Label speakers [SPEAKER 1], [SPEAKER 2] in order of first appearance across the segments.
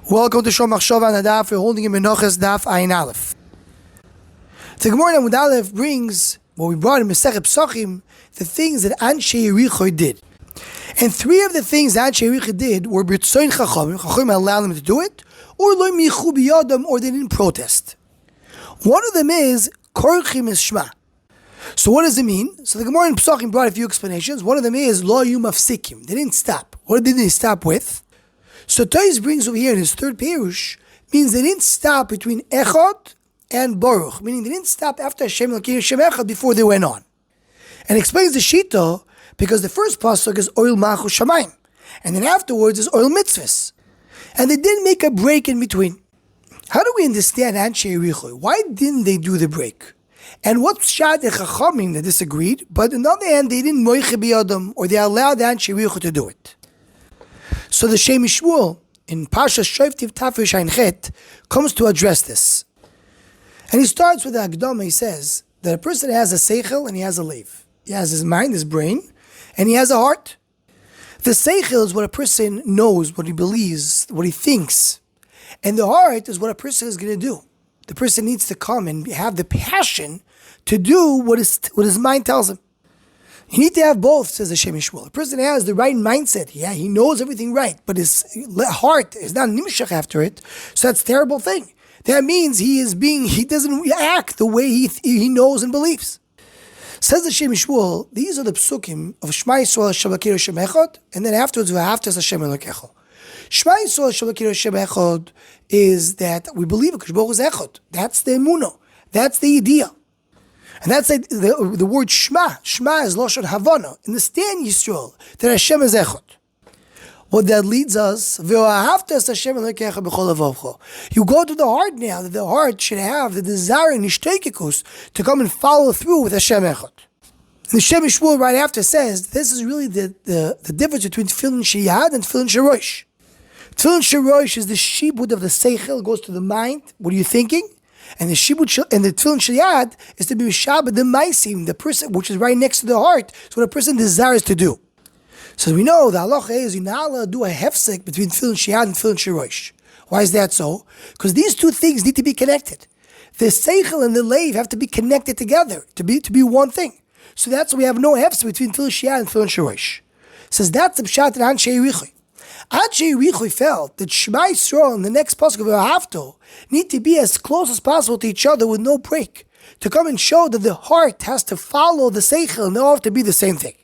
[SPEAKER 1] Welcome to Chochomim and Anshei Yericho. We're holding in Menachos Daf Ayin Aleph. The Gemara in Amud Aleph brings what we brought in Masechet Pesachim, the things that Anshei Yericho did. And three of the things that Anshei Yericho did were b'tzoin Chochomim. Chochomim allowed them to do it, or lo michu biyadam, or they didn't protest. One of them is Chochomim and Shema. So what does it mean? So the Gemara in Pesachim brought a few explanations. One of them is lo yu mafsikim. They didn't stop. What did they stop with? So Toys brings over here in his third perush, means they didn't stop between Echad and Baruch, meaning they didn't stop after Hashem Echad before they went on. And explains the Shita, because the first pasuk is Oil Machu Shamayim, and then afterwards is Oil Mitzvahs. And they didn't make a break in between. How do we understand Anshei Yericho? Why didn't they do the break? And what's Shad and Chachamim that disagreed, but on the other hand, they didn't Moiche Biyadam, or they allowed Anshei Yericho to do it. So the Shema in Pasha Shoiftiv Tafish Ein Chet comes to address this. And he starts with the Akdama. He says that a person has a seichel and he has a leiv. He has his mind, his brain, and he has a heart. The seichel is what a person knows, what he believes, what he thinks. And the heart is what a person is going to do. The person needs to come and have the passion to do what his mind tells him. You need to have both, says the Shema. A person has the right mindset. Yeah, he knows everything right, but his heart is not nimshach after it. So that's a terrible thing. That means he doesn't act the way he knows and believes. Says the Shema, these are the psukim of Shema Yisrael Hashem Elokeinu Hashem Echad, and then afterwards V'ahavta Hashem Elokecha. Shema Yisrael Hashem Elokeinu Hashem Echad is that we believe HaKadosh Baruch Hu is Echad. That's the emunah. That's the idea. And that's like the word Shema. Shema is Lashon Havana. Understand, Yisrael, that Hashem is Echad. What that leads us, you go to the heart now, that the heart should have the desire and ishtakekus to come and follow through with Hashem Echad. And the Shema Shmuel right after says, this is really the difference between Tefillin Sheyad and Tefillin Sherosh. Tefillin Sherosh is the shibud of the seichel, goes to the mind. What are you thinking? And the shibud and the tefillin sheyad is to be shabbat the maisim, the person which is right next to the heart. It's what a person desires to do. So we know the halacha is you're not allowed to do a hefsek between tefillin sheyad and tefillin sherosh. Why is that so? Because these two things need to be connected. The seichel and the leiv have to be connected together to be one thing. So that's why we have no hefsek between tefillin sheyad and tefillin sherosh. Says that's the pshat in Anshei Yericho. Anshei Yericho felt that Shema Yisrael and the next pasuk of V'ahavta need to be as close as possible to each other with no break, to come and show that the heart has to follow the seichel and they all have to be the same thing.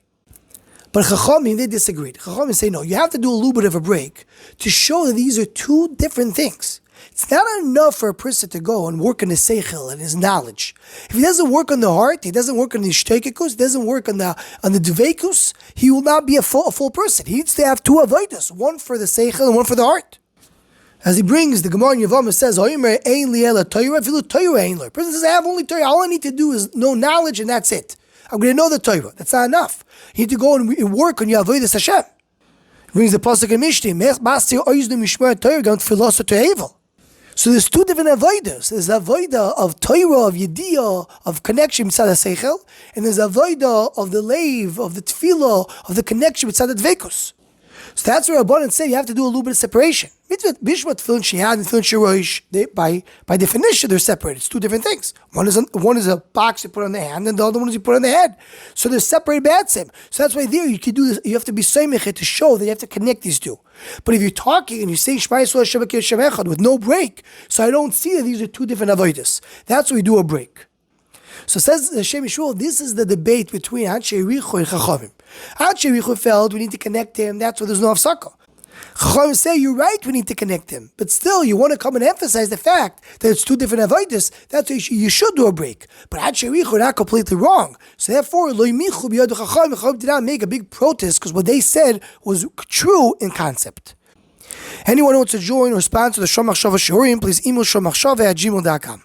[SPEAKER 1] But Chachamim, they disagreed. Chachamim say no, you have to do a little bit of a break to show that these are two different things. It's not enough for a person to go and work on his seichel and his knowledge. If he doesn't work on the heart, he doesn't work on the shtekikus, he doesn't work on the dveikus, he will not be a full person. He needs to have two avodas, one for the seichel and one for the heart. As he brings, the Gemara in Yevamah says, a person says, I have only Torah, all I need to do is know knowledge and that's it. I'm going to know the Torah. That's not enough. You need to go and work on your avodas Hashem. He brings the pasuk in Mishti, so there's two different avodas. There's the avodah of Torah, of Yediyah, of connection inside the Seichel, and there's the avodah of the leiv, of the tefillah, of the connection inside the dveikus. So that's where Rabbanan say you have to do a little bit of separation. Bishmat tefillin sheyad and tefillin sherosh, by definition, they're separated. It's two different things. One is a box you put on the hand, and the other one is you put on the head. So they're separated b'atzim. So that's why there you can do this. You have to be seimichet to show that you have to connect these two. But if you're talking and you're saying Shema Yisrael Hashem Elokeinu Hashem Echad with no break, so I don't see that these are two different avodas. That's why we do a break. So says the Shema Shmuel, this is the debate between Anshei Yericho and Chachamim. Anshei Yericho felt we need to connect him, that's why there's no afsaka. Chachamim say, you're right, we need to connect him. But still, you want to come and emphasize the fact that it's two different avodas, that's why you should do a break. But Anshei Yericho are not completely wrong. So therefore, Chachamim did not make a big protest because what they said was true in concept. Anyone who wants to join or sponsor the Shomachshava Shiurim, please email shomachshava@gmail.com.